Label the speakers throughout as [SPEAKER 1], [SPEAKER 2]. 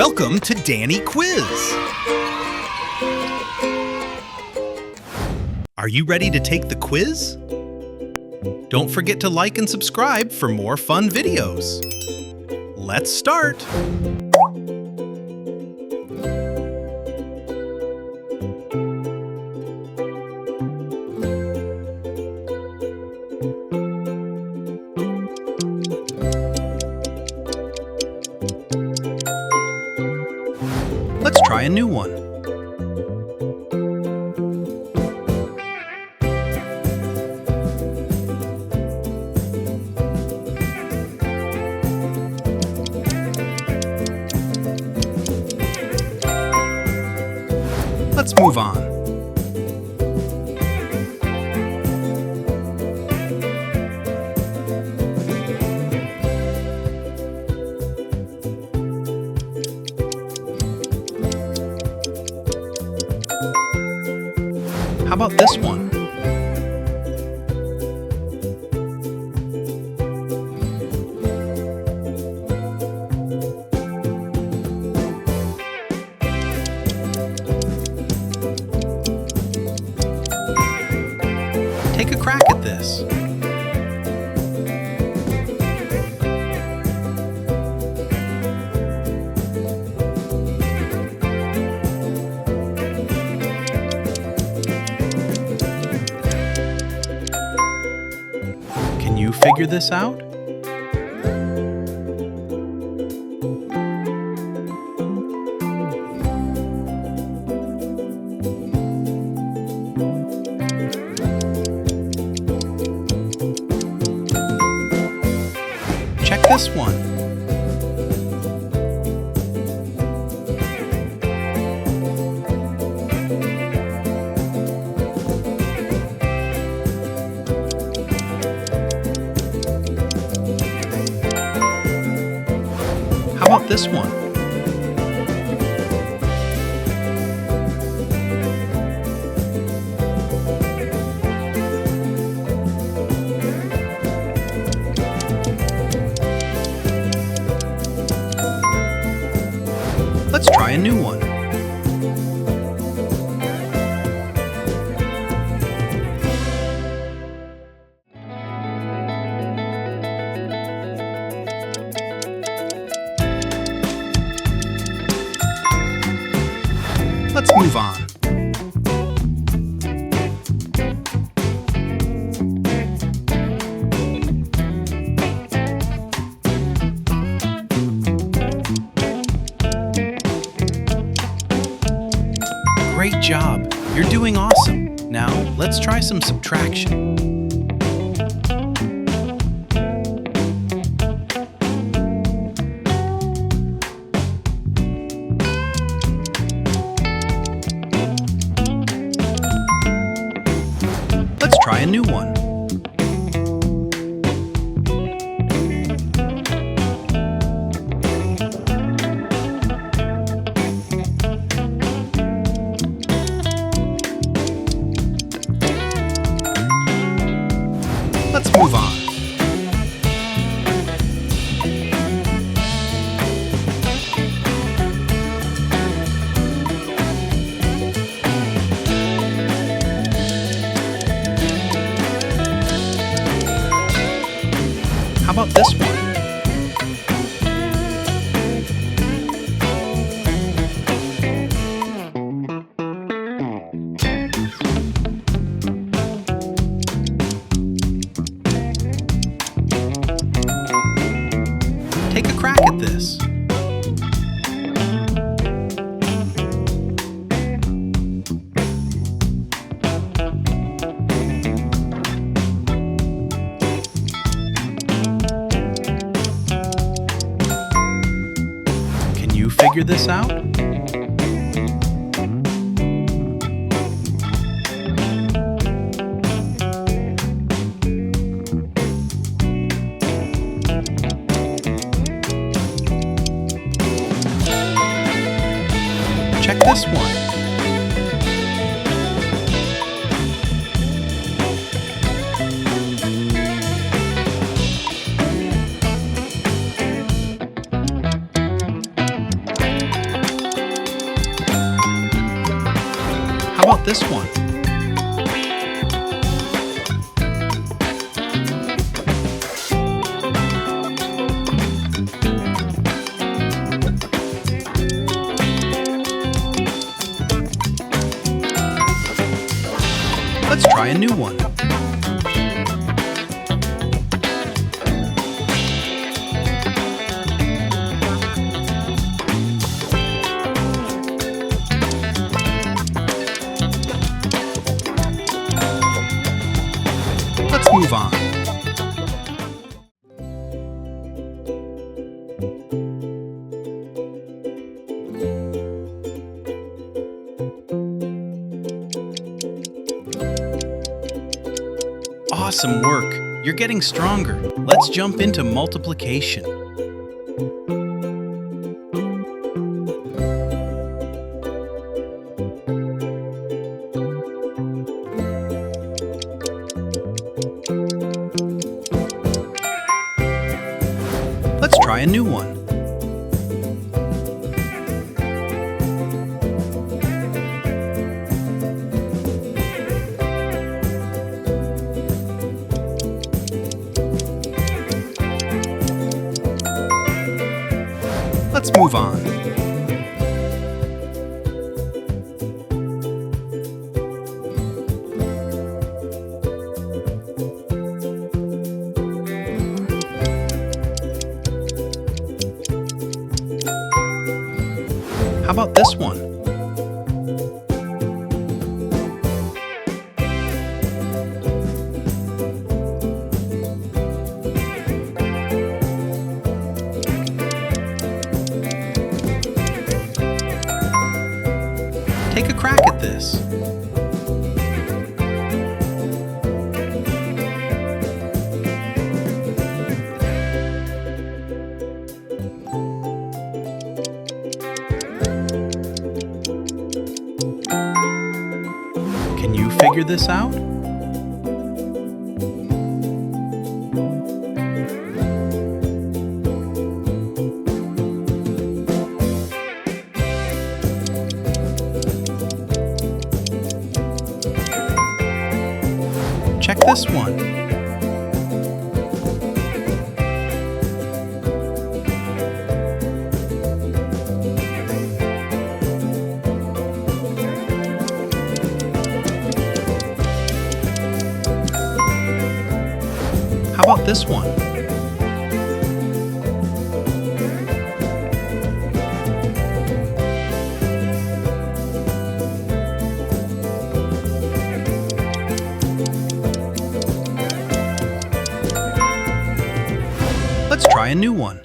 [SPEAKER 1] Welcome to Danny Quiz! Are you ready to take the quiz? Don't forget to like and subscribe for more fun videos. Let's start! Let's try a new one. Let's move on. How about this one? Take a crack at this. Can you figure this out? Check this one. How about this one? Let's try a new one. Let's move on. Great job! You're doing awesome. Now, let's try some subtraction. Let's try a new one. Let's move on. How about this one? Take a crack at this. Can you figure this out? Check this one. this one? Let's try a new one. Let's move on. Awesome work! You're getting stronger. Let's jump into multiplication. Let's try a new one. Let's move on. How about this one? Take a crack at this. Can you figure this out? Check this one. How about this one? Let's try a new one.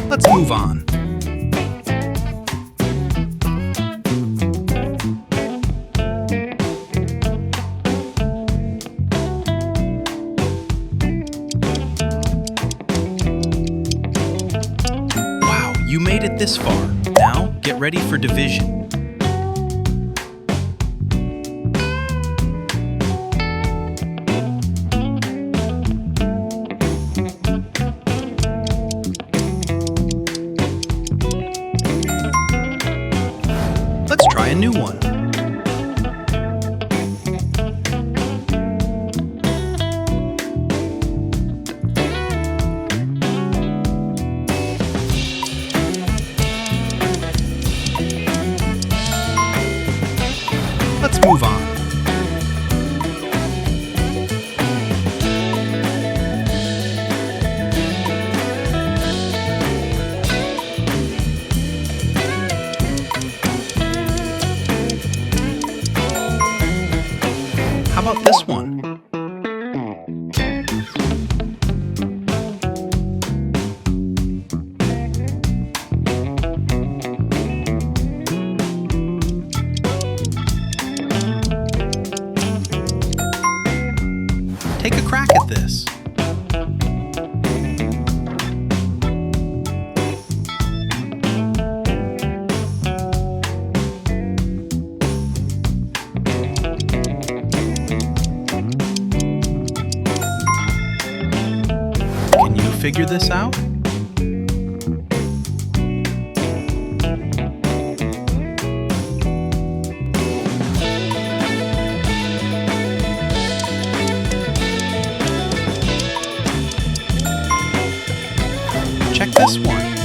[SPEAKER 1] Let's move on. Wow, you made it this far. Now, get ready for division. Let's try a new one. Let's move on. How about this one? Take a crack at this. figure this out? Check this one.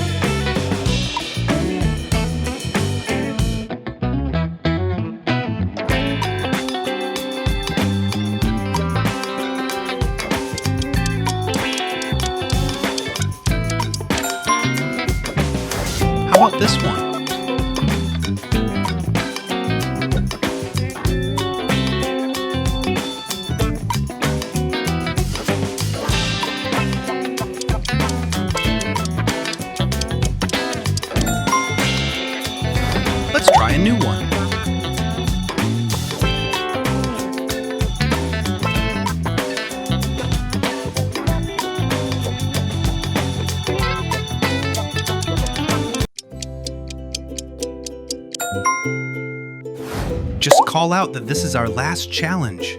[SPEAKER 1] How about this one? Let's try a new one. Just call out that this is our last challenge.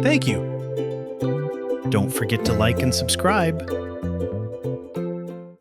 [SPEAKER 1] Thank you. Don't forget to like and subscribe.